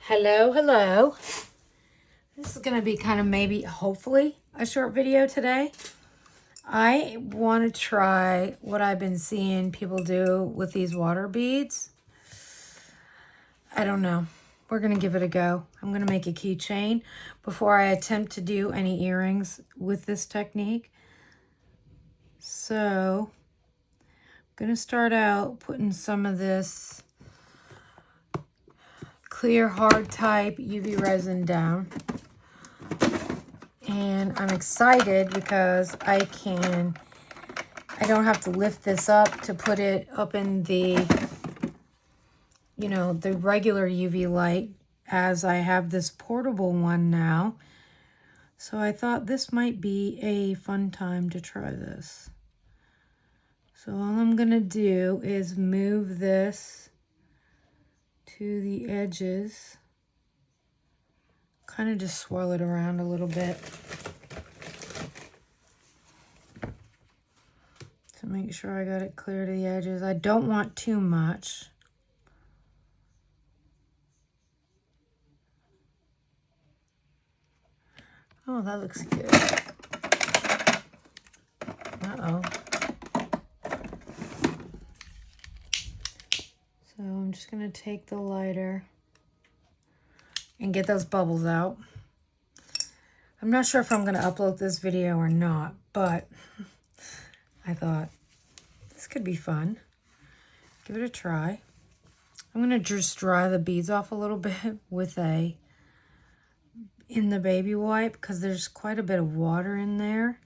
Hello, hello. This is going to be kind of maybe, hopefully, a short video today. I want to try what I've been seeing people do with these water beads. I don't know. We're going to give it a go. I'm going to make a keychain before I attempt to do any earrings with this technique. So, I'm going to start out putting some of this clear hard type UV resin down. And I'm excited because I don't have to lift this up to put it up in the, the regular UV light, as I have this portable one now. So I thought this might be a fun time to try this. So all I'm gonna do is move this to the edges. Kind of just swirl it around a little bit to make sure I got it clear to the edges. I don't want too much. Oh, that looks good. Uh-oh. So I'm just gonna take the lighter and get those bubbles out. I'm not sure if I'm going to upload this video or not, but I thought this could be fun. Give it a try. I'm going to just dry the beads off a little bit with in the baby wipe, because there's quite a bit of water in there.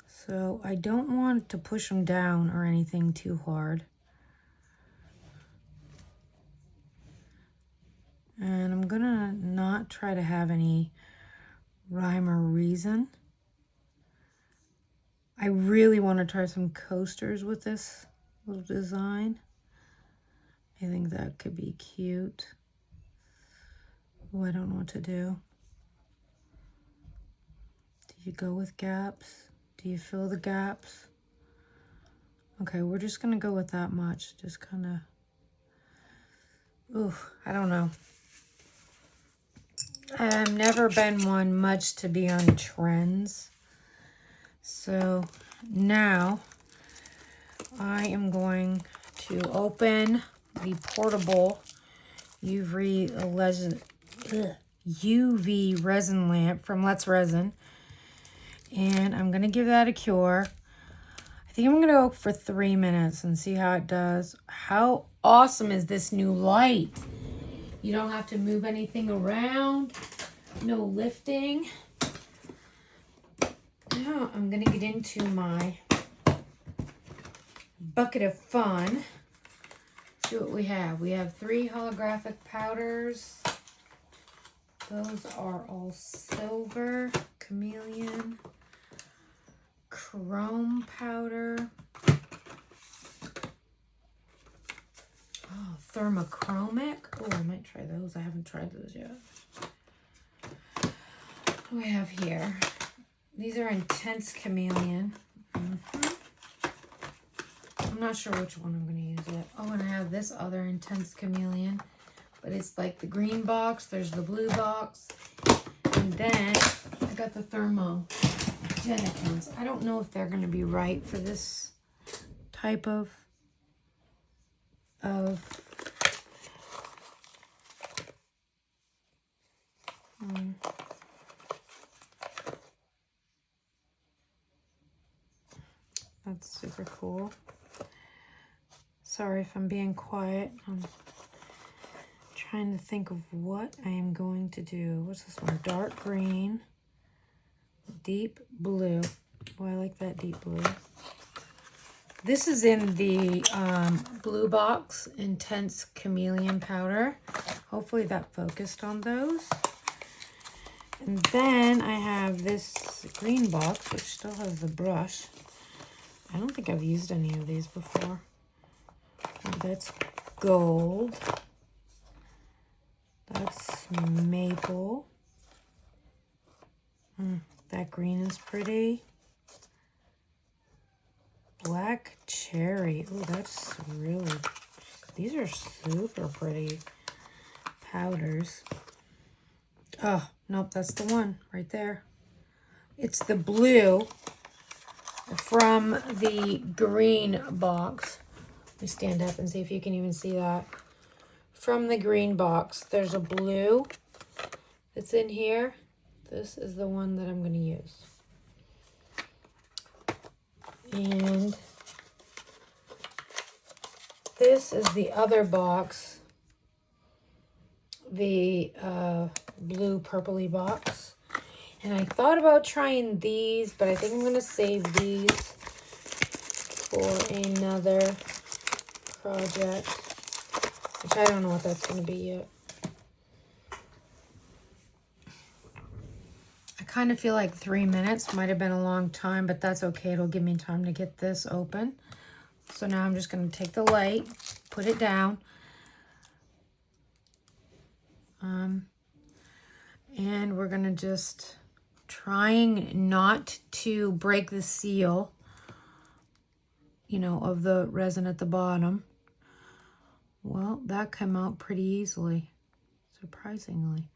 So I don't want to push them down or anything too hard. And I'm gonna not try to have any rhyme or reason. I really want to try some coasters with this little design. I think that could be cute. Oh, I don't know what to do. Do you go with gaps? Do you fill the gaps? Okay, we're just gonna go with that much. Just kind of, ooh, I don't know. I've never been one much to be on trends. So now I am going to open the portable UV resin lamp from Let's Resin. And I'm going to give that a cure. I think I'm going to go for 3 minutes and see how it does. How awesome is this new light? You don't have to move anything around. No lifting. Now I'm going to get into my bucket of fun. See what we have. We have 3 holographic powders. Those are all silver. Chameleon. Chrome powder. Oh, thermochromic. Oh, I might try those. I haven't tried those yet. What do we have here? These are Intense Chameleon. I'm not sure which one I'm going to use yet. Oh, and I have this other Intense Chameleon. But it's like the green box. There's the blue box. And then I got the thermogenic ones. I don't know if they're going to be right for this type of that's super cool. Sorry if I'm being quiet. I'm trying to think of what I am going to do. What's this one? Dark green, deep blue. Oh, I like that deep blue. This is in the blue box, Intense Chameleon powder. Hopefully that focused on those. And then I have this green box, which still has the brush. I don't think I've used any of these before. Oh, that's gold. That's maple. That green is pretty. Black cherry. Oh, that's really, these are super pretty powders. Oh, nope, that's the one right there. It's the blue from the green box. Let me stand up and see if you can even see that. From the green box, there's a blue that's in here. This is the one that I'm going to use. And this is the other box, the blue purpley box. And I thought about trying these, but I think I'm going to save these for another project, which I don't know what that's going to be yet. I kind of feel like 3 minutes might have been a long time, but that's okay. It'll give me time to get this open. So now I'm just going to take the light, put it down. And we're going to just trying not to break the seal, you know, of the resin at the bottom. Well, that came out pretty easily, surprisingly.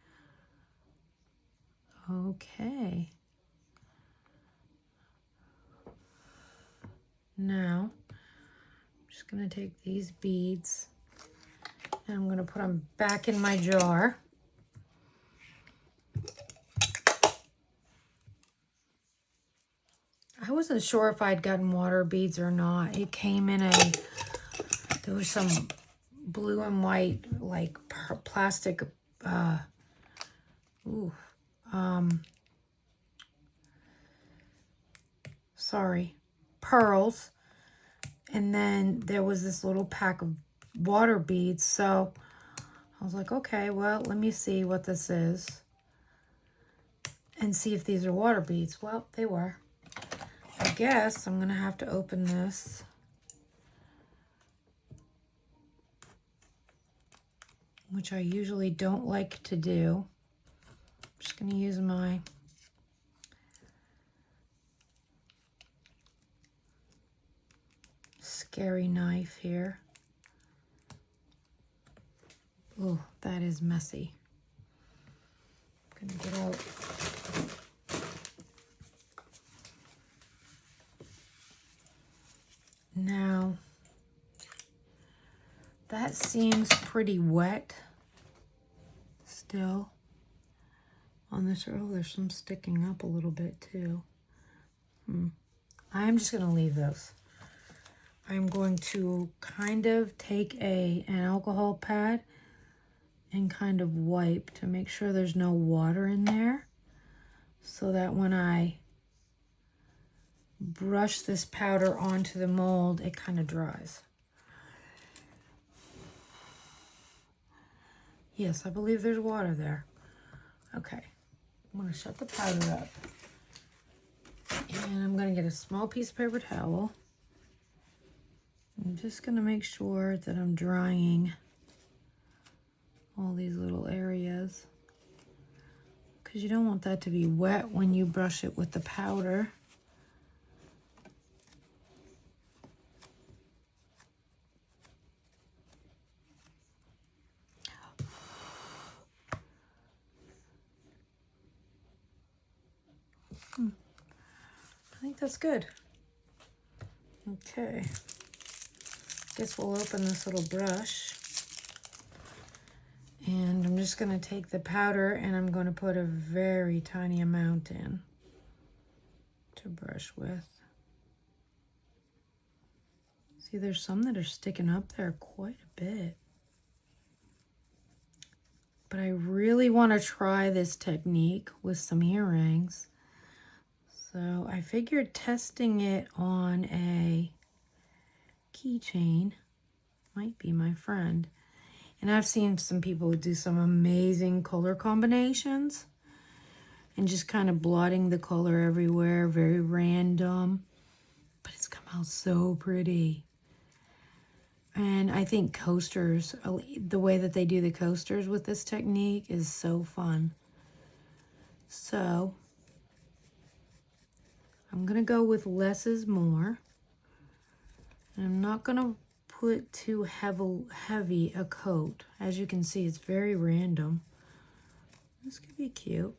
Okay. Now, I'm just going to take these beads and I'm going to put them back in my jar. I wasn't sure if I'd gotten water beads or not. It came in there was some blue and white, like plastic, pearls. And then there was this little pack of water beads. So I was like, okay, well, let me see what this is and see if these are water beads. Well, they were. I guess I'm going to have to open this. Which I usually don't like to do. I'm just going to use my scary knife here. Oh, that is messy. I'm going to get out. Now, that seems pretty wet still on this. Oh, there's some sticking up a little bit too. I'm just going to leave those. I'm going to kind of take an alcohol pad and kind of wipe to make sure there's no water in there, so that when I brush this powder onto the mold, it kind of dries. Yes, I believe there's water there. Okay, I'm going to shut the powder up. And I'm going to get a small piece of paper towel. I'm just going to make sure that I'm drying all these little areas, because you don't want that to be wet when you brush it with the powder. I think that's good. Okay. Guess we'll open this little brush. And I'm just going to take the powder and I'm going to put a very tiny amount in to brush with. See, there's some that are sticking up there quite a bit. But I really want to try this technique with some earrings. So I figured testing it on a keychain might be my friend. And I've seen some people do some amazing color combinations and just kind of blotting the color everywhere, very random. But it's come out so pretty. And I think coasters, the way that they do the coasters with this technique is so fun. So I'm going to go with less is more. And I'm not going to put too heavy a coat. As you can see, it's very random. This could be cute.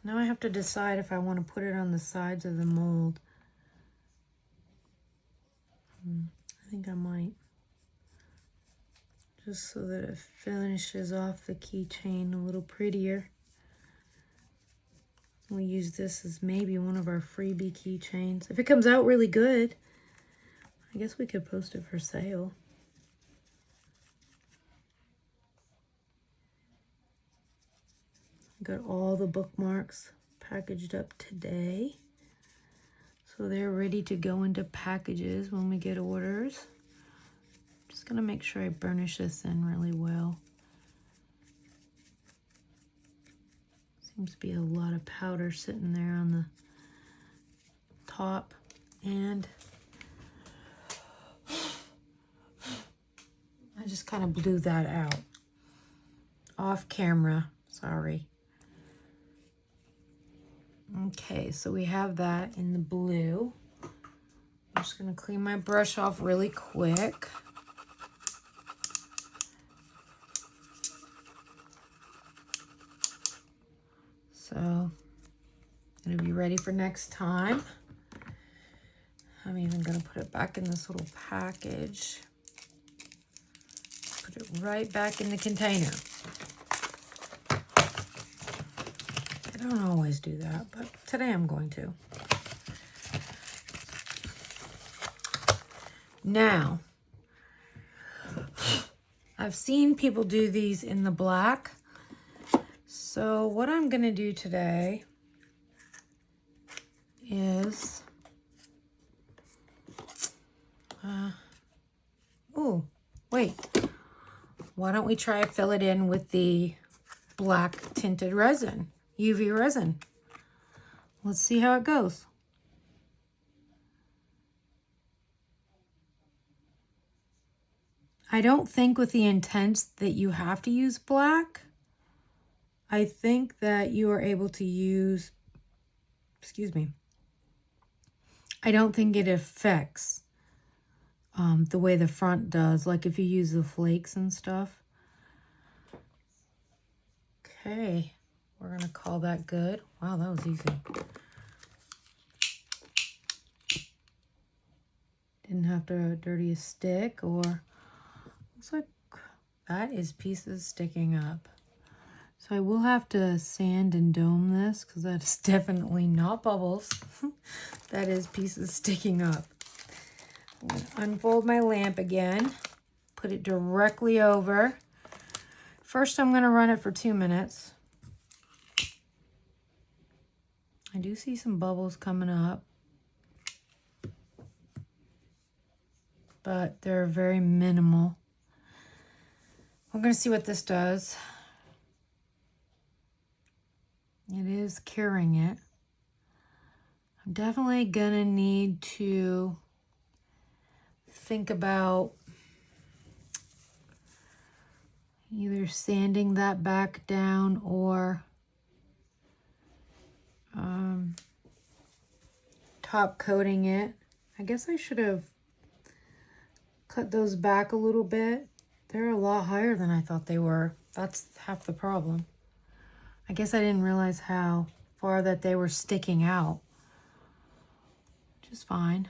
Now I have to decide if I want to put it on the sides of the mold. I think I might. Just so that it finishes off the keychain a little prettier. We'll use this as maybe one of our freebie keychains. If it comes out really good, I guess we could post it for sale. Got all the bookmarks packaged up today. So they're ready to go into packages when we get orders. Just gonna make sure I burnish this in really well. Seems to be a lot of powder sitting there on the top, and I just kind of blew that out off camera, sorry. Okay, so we have that in the blue. I'm just gonna clean my brush off really quick. So it'll be ready for next time. I'm even gonna put it back in this little package. Put it right back in the container. I don't always do that, but today I'm going to. Now, I've seen people do these in the black. So what I'm going to do today is, oh, wait. Why don't we try fill it in with the black tinted resin? UV resin. Let's see how it goes. I don't think with the intents that you have to use black. I think that you are able to use, excuse me, I don't think it affects the way the front does, like if you use the flakes and stuff. Okay. We're going to call that good. Wow, that was easy. Didn't have to dirty a stick, or looks like that is pieces sticking up. So I will have to sand and dome this because that is definitely not bubbles. That is pieces sticking up. I'm going to unfold my lamp again, put it directly over. First, I'm going to run it for 2 minutes. I do see some bubbles coming up, but they're very minimal. We're going to see what this does. It is curing it. I'm definitely going to need to think about either sanding that back down or top coating it. I guess I should have cut those back a little bit. They're a lot higher than I thought they were. That's half the problem. I guess I didn't realize how far that they were sticking out. Which is fine.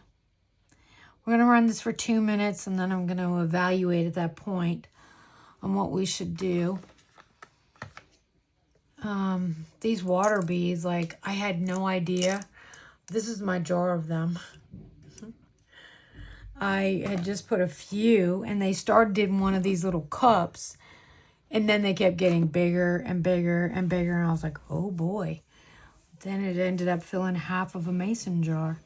We're going to run this for 2 minutes and then I'm going to evaluate at that point on what we should do. These water beads, like, I had no idea. This is my jar of them. I had just put a few and they started in one of these little cups and then they kept getting bigger and bigger and bigger, and I was like, oh boy. Then it ended up filling half of a mason jar.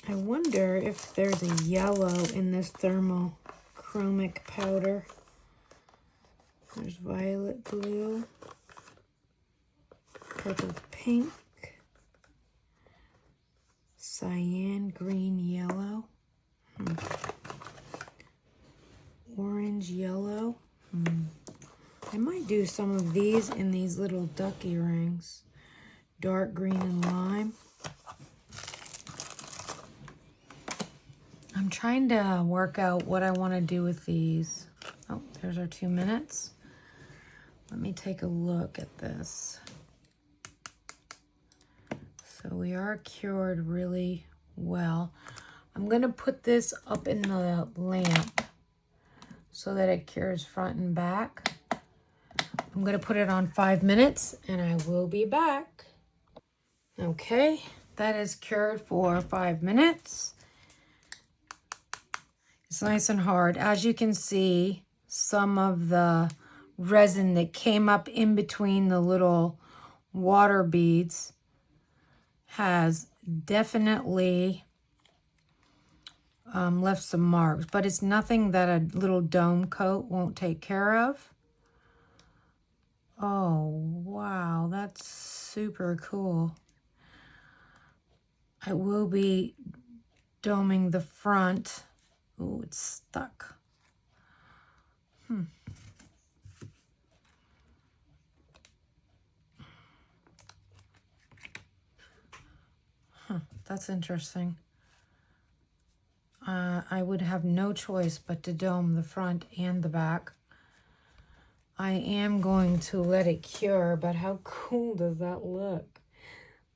I wonder if there's a yellow in this thermochromic powder. There's violet blue, purple pink, cyan green yellow, orange yellow. I might do some of these in these little duck earrings. Dark green and lime. trying to work out what I want to do with these. Oh, there's our 2 minutes. Let me take a look at this. So we are cured really well. I'm going to put this up in the lamp so that it cures front and back. I'm going to put it on 5 minutes and I will be back. Okay, that is cured for 5 minutes. It's nice and hard. As you can see, some of the resin that came up in between the little water beads has definitely left some marks, but it's nothing that a little dome coat won't take care of. Oh, wow, that's super cool. I will be doming the front. Oh, it's stuck. That's interesting. I would have no choice but to dome the front and the back. I am going to let it cure, but how cool does that look?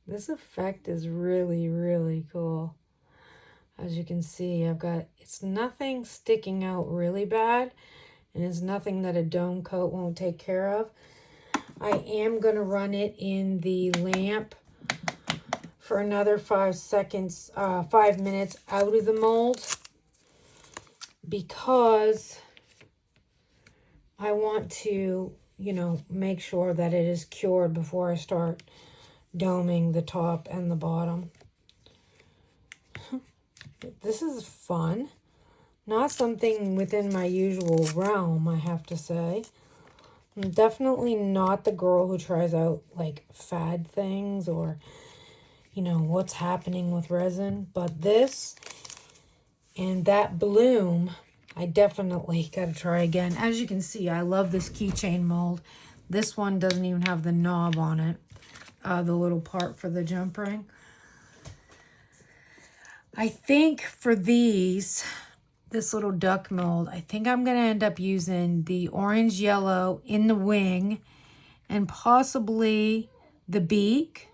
This effect is really, really cool. As you can see, it's nothing sticking out really bad, and it's nothing that a dome coat won't take care of. I am going to run it in the lamp for another 5 minutes out of the mold, because I want to, make sure that it is cured before I start doming the top and the bottom. This is fun. Not something within my usual realm, I have to say. I'm definitely not the girl who tries out like fad things or what's happening with resin, but this and that bloom, I definitely got to try again. As you can see, I love this keychain mold. This one doesn't even have the knob on it, the little part for the jump ring. I think for this little duck mold, I think I'm going to end up using the orange yellow in the wing and possibly the beak.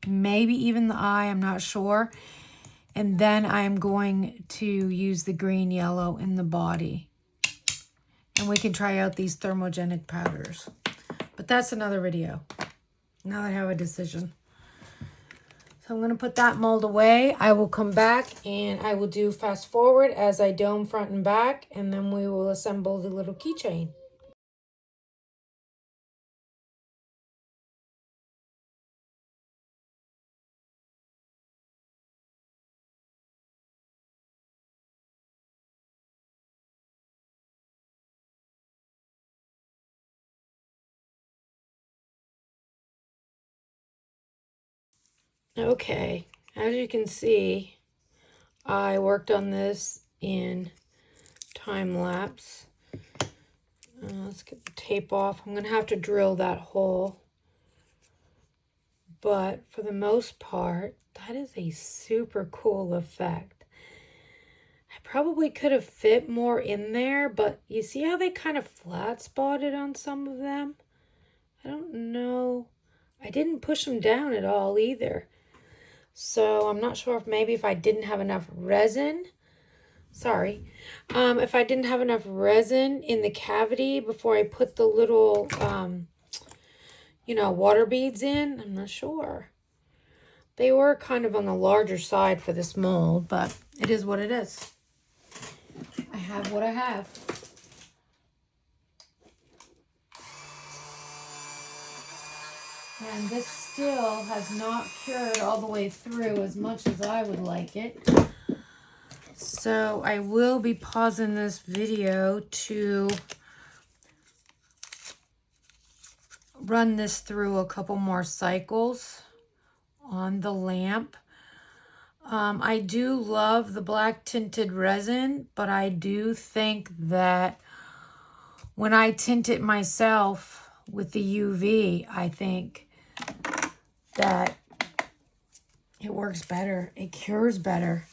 Maybe even the eye, I'm not sure. And then I'm going to use the green yellow in the body. And we can try out these thermogenic powders. But that's another video. Now that I have a decision. So I'm going to put that mold away. I will come back and I will do fast forward as I dome front and back. And then we will assemble the little keychain. Okay, as you can see, I worked on this in time lapse. Let's get the tape off. I'm going to have to drill that hole. But for the most part, that is a super cool effect. I probably could have fit more in there, but you see how they kind of flat spotted on some of them? I don't know. I didn't push them down at all either. So I'm not sure if I didn't have enough resin. Sorry. If I didn't have enough resin in the cavity before I put the little, water beads in. I'm not sure. They were kind of on the larger side for this mold, but it is what it is. I have what I have. And this still has not cured all the way through as much as I would like it. So I will be pausing this video to run this through a couple more cycles on the lamp. I do love the black tinted resin, but I do think that when I tint it myself with the UV, I think that it works better. It cures better.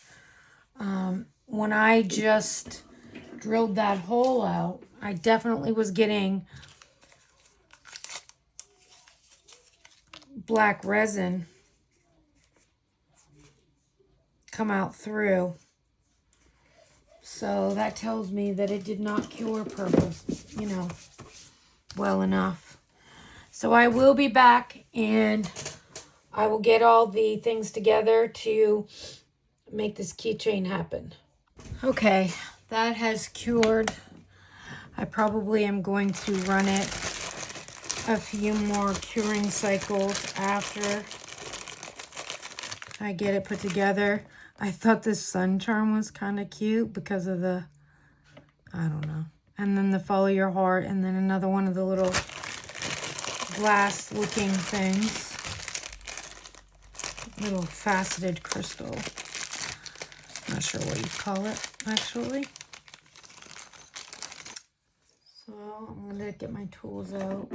When I just drilled that hole out, I definitely was getting black resin come out through. So that tells me that it did not cure purple, you know, well enough. So I will be back and I will get all the things together to make this keychain happen. Okay, that has cured. I probably am going to run it a few more curing cycles after I get it put together. I thought this sun charm was kind of cute because of the, I don't know. And then the follow your heart, and then another one of the little glass looking things. Little faceted crystal. Not sure what you call it, actually. So I'm going to get my tools out.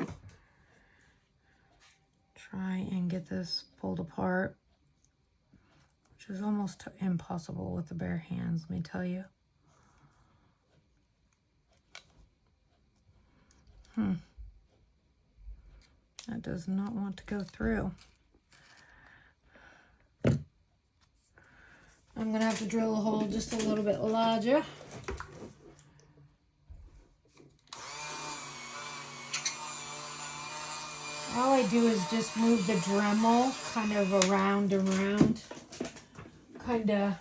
Try and get this pulled apart, which is almost impossible with the bare hands, let me tell you. That does not want to go through. I'm going to have to drill a hole just a little bit larger. All I do is just move the Dremel kind of around and around. Kind of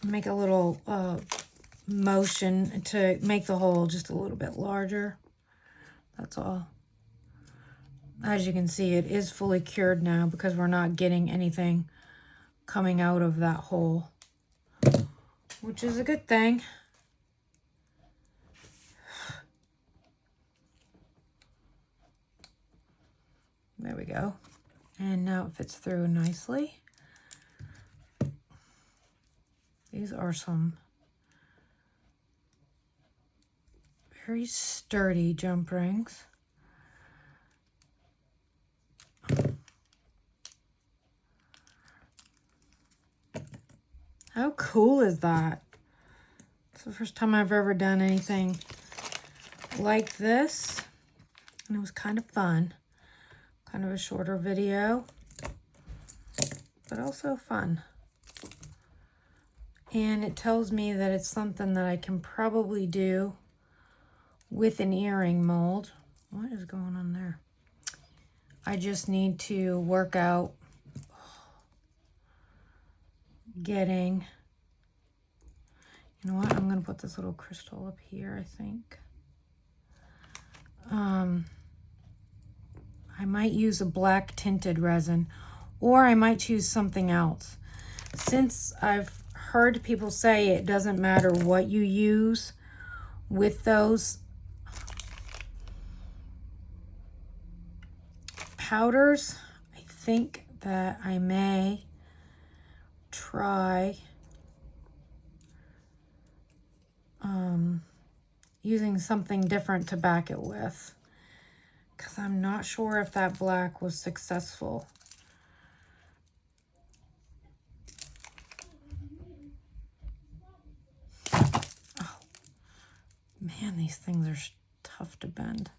make a little motion to make the hole just a little bit larger. That's all. As you can see, it is fully cured now because we're not getting anything coming out of that hole, which is a good thing. There we go. And now it fits through nicely. These are some very sturdy jump rings. How cool is that? It's the first time I've ever done anything like this, and it was kind of fun. Kind of a shorter video, but also fun. And it tells me that it's something that I can probably do with an earring mold. What is going on there? I just need to work out getting, you know what, I'm going to put this little crystal up here, I think. I might use a black tinted resin, or I might choose something else. Since I've heard people say it doesn't matter what you use with those powders, I think that I may try using something different to back it with, because I'm not sure if that black was successful. Oh, man, these things are tough to bend.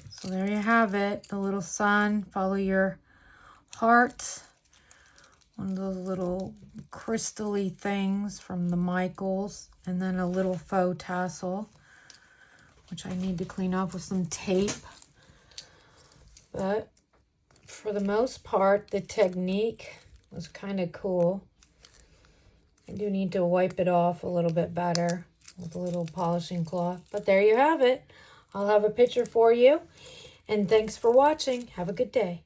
So there you have it, the little sun, follow your heart. One of those little crystally things from the Michaels, and then a little faux tassel, which I need to clean off with some tape. But for the most part, the technique was kind of cool. I do need to wipe it off a little bit better with a little polishing cloth. But there you have it. I'll have a picture for you. And thanks for watching. Have a good day.